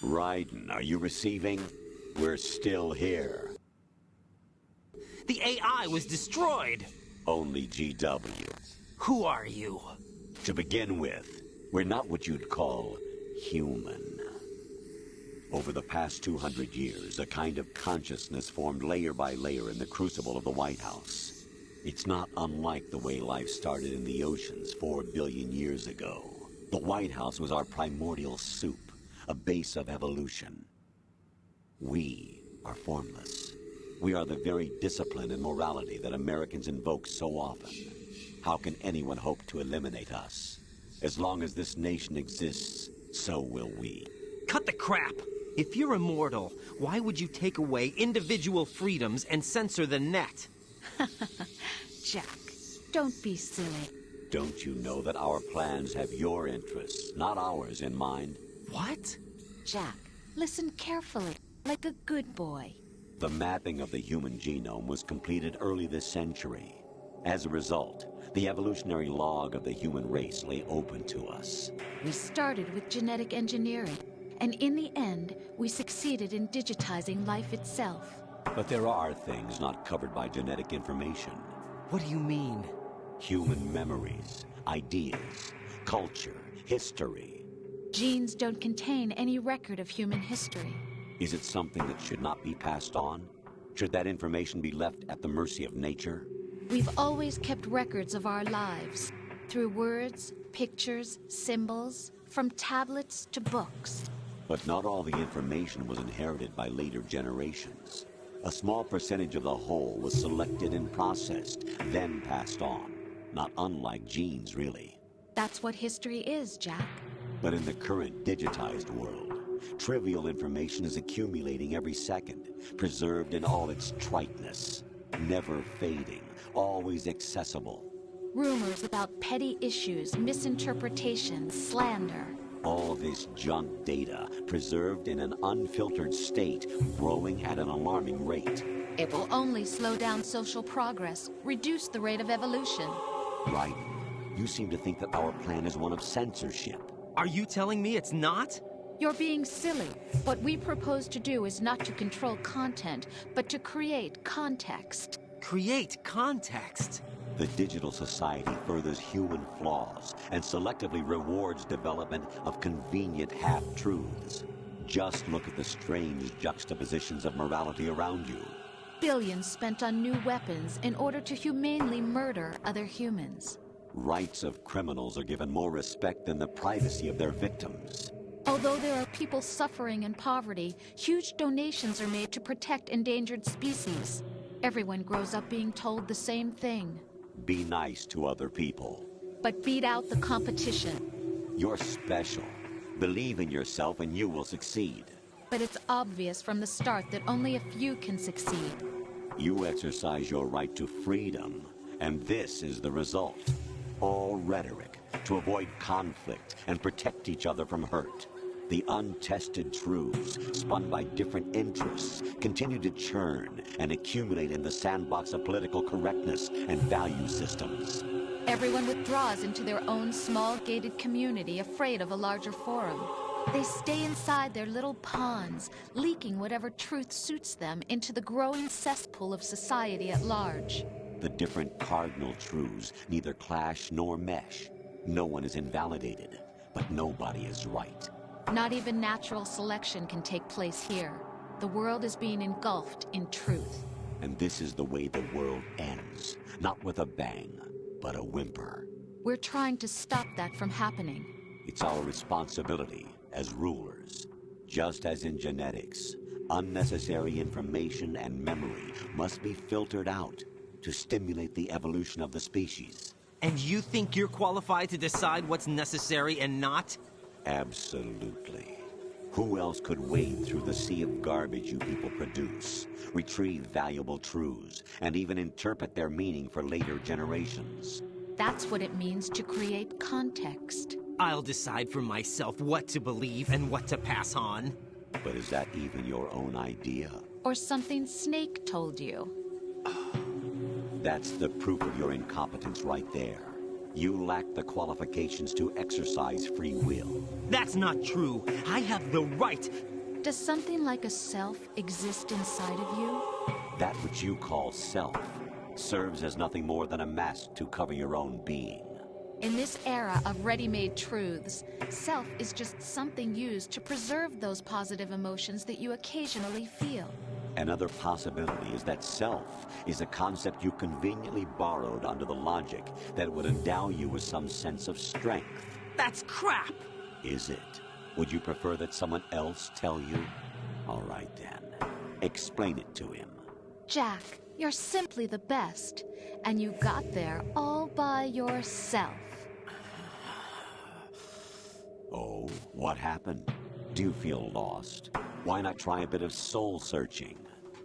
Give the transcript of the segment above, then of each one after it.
Raiden, are you receiving? We're still here. The AI was destroyed! Only GW. Who are you? To begin with, we're not what you'd call human. Over the past 200 years, a kind of consciousness formed layer by layer in the crucible of the White House. It's not unlike the way life started in the oceans 4 billion years ago. The White House was our primordial soup, a base of evolution. We are formless. We are the very discipline and morality that Americans invoke so often. How can anyone hope to eliminate us? As long as this nation exists, so will we. Cut the crap! If you're immortal, why would you take away individual freedoms and censor the net? Jack, don't be silly. Don't you know that our plans have your interests, not ours, in mind? What? Jack, listen carefully, like a good boy. The mapping of the human genome was completed early this century. As a result, the evolutionary log of the human race lay open to us. We started with genetic engineering, and in the end, we succeeded in digitizing life itself. But there are things not covered by genetic information. What do you mean? Human memories, ideas, culture, history. Genes don't contain any record of human history. Is it something that should not be passed on? Should that information be left at the mercy of nature? We've always kept records of our lives, through words, pictures, symbols, from tablets to books. But not all the information was inherited by later generations. A small percentage of the whole was selected and processed, then passed on. Not unlike genes, really. That's what history is, Jack. But in the current digitized world, trivial information is accumulating every second, preserved in all its triteness, never fading, always accessible. Rumors about petty issues, misinterpretations, slander. All this junk data, preserved in an unfiltered state, growing at an alarming rate. It will only slow down social progress, reduce the rate of evolution. Right. You seem to think that our plan is one of censorship. Are you telling me it's not? You're being silly. What we propose to do is not to control content, but to create context. Create context? The digital society furthers human flaws and selectively rewards development of convenient half-truths. Just look at the strange juxtapositions of morality around you. Billions spent on new weapons in order to humanely murder other humans. Rights of criminals are given more respect than the privacy of their victims. Although there are people suffering in poverty, huge donations are made to protect endangered species. Everyone grows up being told the same thing. Be nice to other people. But beat out the competition. You're special. Believe in yourself and you will succeed. But it's obvious from the start that only a few can succeed. You exercise your right to freedom, and this is the result. All rhetoric to avoid conflict and protect each other from hurt. The untested truths, spun by different interests, continue to churn and accumulate in the sandbox of political correctness and value systems. Everyone withdraws into their own small gated community, afraid of a larger forum. They stay inside their little ponds, leaking whatever truth suits them into the growing cesspool of society at large. The different cardinal truths neither clash nor mesh. No one is invalidated, but nobody is right. Not even natural selection can take place here. The world is being engulfed in truth. And this is the way the world ends. Not with a bang, but a whimper. We're trying to stop that from happening. It's our responsibility as rulers. Just as in genetics, unnecessary information and memory must be filtered out to stimulate the evolution of the species. And you think you're qualified to decide what's necessary and not? Absolutely. Who else could wade through the sea of garbage you people produce, retrieve valuable truths, and even interpret their meaning for later generations? That's what it means to create context. I'll decide for myself what to believe and what to pass on. But is that even your own idea? Or something Snake told you? That's the proof of your incompetence right there. You lack the qualifications to exercise free will. That's not true. I have the right. Does something like a self exist inside of you? That which you call self serves as nothing more than a mask to cover your own being. In this era of ready-made truths, self is just something used to preserve those positive emotions that you occasionally feel. Another possibility is that self is a concept you conveniently borrowed under the logic that would endow you with some sense of strength. That's crap! Is it? Would you prefer that someone else tell you? All right then. Explain it to him. Jack, you're simply the best, and you got there all by yourself. Oh, what happened? Do you feel lost? Why not try a bit of soul searching?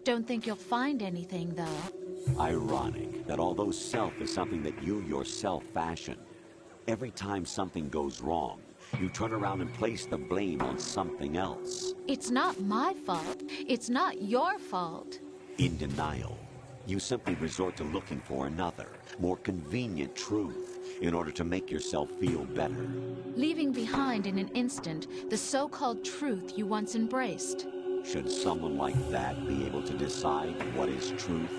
Don't think you'll find anything, though. Ironic that although self is something that you yourself fashion, every time something goes wrong, you turn around and place the blame on something else. It's not my fault. It's not your fault. In denial, you simply resort to looking for another, more convenient truth in order to make yourself feel better. Leaving behind in an instant the so-called truth you once embraced. Should someone like that be able to decide what is truth?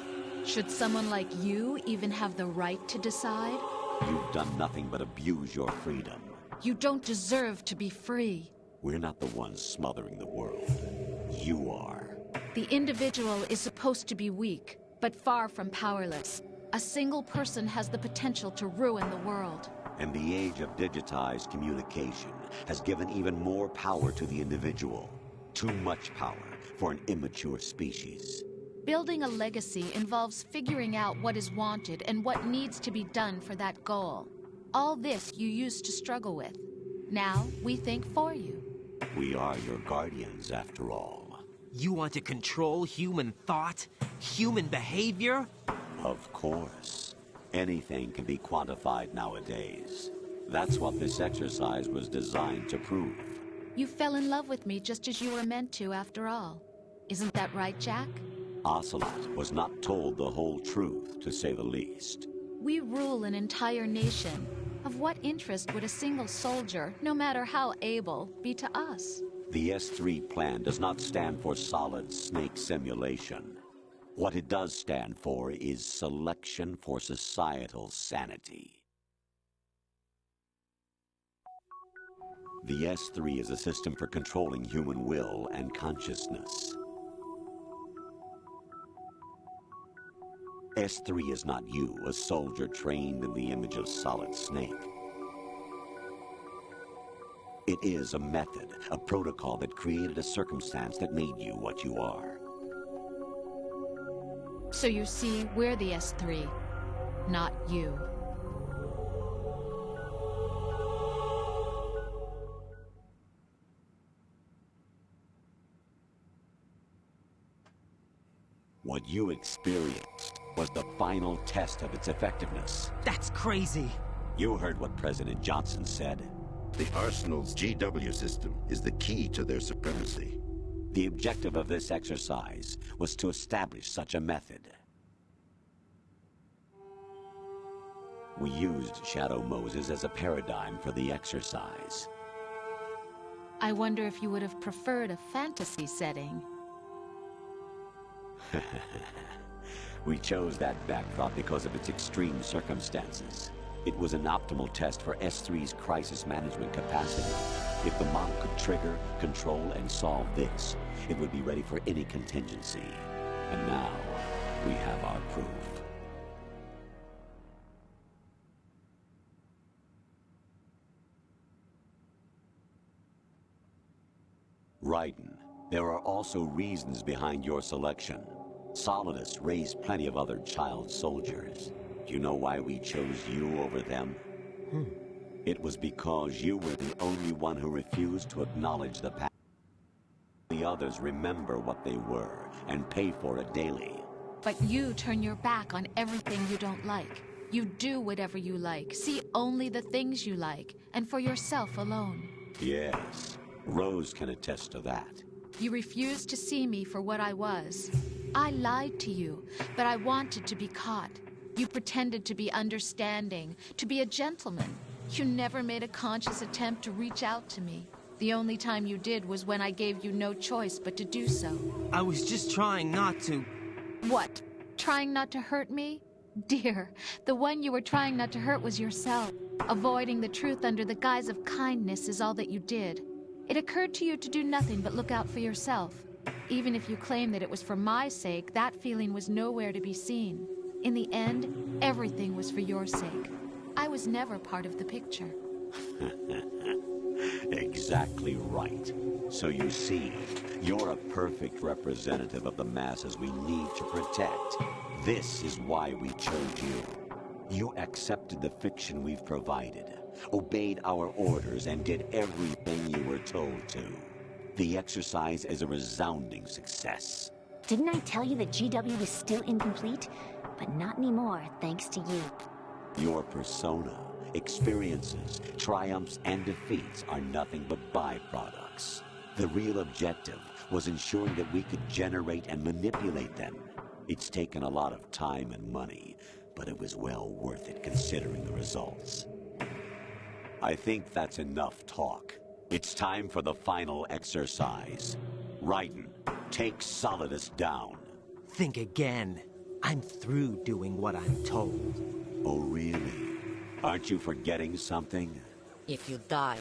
Should someone like you even have the right to decide? You've done nothing but abuse your freedom. You don't deserve to be free. We're not the ones smothering the world. You are. The individual is supposed to be weak, but far from powerless. A single person has the potential to ruin the world. And the age of digitized communication has given even more power to the individual. Too much power for an immature species. Building a legacy involves figuring out what is wanted and what needs to be done for that goal. All this you used to struggle with. Now we think for you. We are your guardians, after all. You want to control human thought? Human behavior? Of course. Anything can be quantified nowadays. That's what this exercise was designed to prove. You fell in love with me just as you were meant to, after all. Isn't that right, Jack? Ocelot was not told the whole truth, to say the least. We rule an entire nation. Of what interest would a single soldier, no matter how able, be to us? The S3 plan does not stand for solid snake simulation. What it does stand for is selection for societal sanity. The S3 is a system for controlling human will and consciousness. S3 is not you, a soldier trained in the image of Solid Snake. It is a method, a protocol that created a circumstance that made you what you are. So you see, we're the S3, not you. What you experienced was the final test of its effectiveness. That's crazy. You heard what President Johnson said. The Arsenal's GW system is the key to their supremacy. The objective of this exercise was to establish such a method. We used Shadow Moses as a paradigm for the exercise. I wonder if you would have preferred a fantasy setting. We chose that backdrop because of its extreme circumstances. It was an optimal test for S3's crisis management capacity. If the model could trigger, control, and solve this, it would be ready for any contingency. And now, we have our proof. Raiden, there are also reasons behind your selection. Solidus raised plenty of other child soldiers. Do you know why we chose you over them? It was because you were the only one who refused to acknowledge the past. The others remember what they were and pay for it daily. But you turn your back on everything you don't like. You do whatever you like, see only the things you like, and for yourself alone. Yes, Rose can attest to that. You refused to see me for what I was. I lied to you, but I wanted to be caught. You pretended to be understanding, to be a gentleman. You never made a conscious attempt to reach out to me. The only time you did was when I gave you no choice but to do so. I was just trying not to. What? Trying not to hurt me? Dear, the one you were trying not to hurt was yourself. Avoiding the truth under the guise of kindness is all that you did. It occurred to you to do nothing but look out for yourself. Even if you claim that it was for my sake, that feeling was nowhere to be seen. In the end, everything was for your sake. I was never part of the picture. Exactly right. So you see, you're a perfect representative of the masses we need to protect. This is why we chose you. You accepted the fiction we've provided, obeyed our orders, and did everything you were told to. The exercise is a resounding success. Didn't I tell you that GW was still incomplete? But not anymore, thanks to you. Your persona, experiences, triumphs, and defeats are nothing but byproducts. The real objective was ensuring that we could generate and manipulate them. It's taken a lot of time and money, but it was well worth it considering the results. I think that's enough talk. It's time for the final exercise. Raiden, take Solidus down. Think again. I'm through doing what I'm told. Oh, really? Aren't you forgetting something? If you die,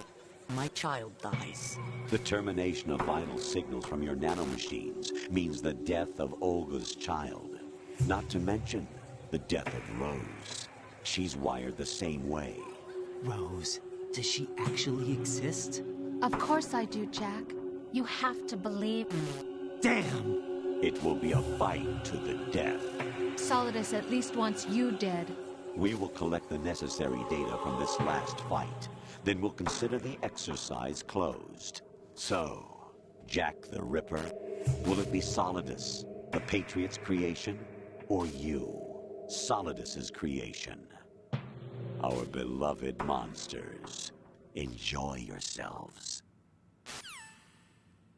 my child dies. The termination of vital signals from your nanomachines means the death of Olga's child. Not to mention the death of Rose. She's wired the same way. Rose, does she actually exist? Of course I do, Jack. You have to believe me. Damn! It will be a fight to the death. Solidus at least wants you dead. We will collect the necessary data from this last fight. Then we'll consider the exercise closed. So, Jack the Ripper, will it be Solidus, the Patriots' creation, or you, Solidus's creation? Our beloved monsters, enjoy yourselves.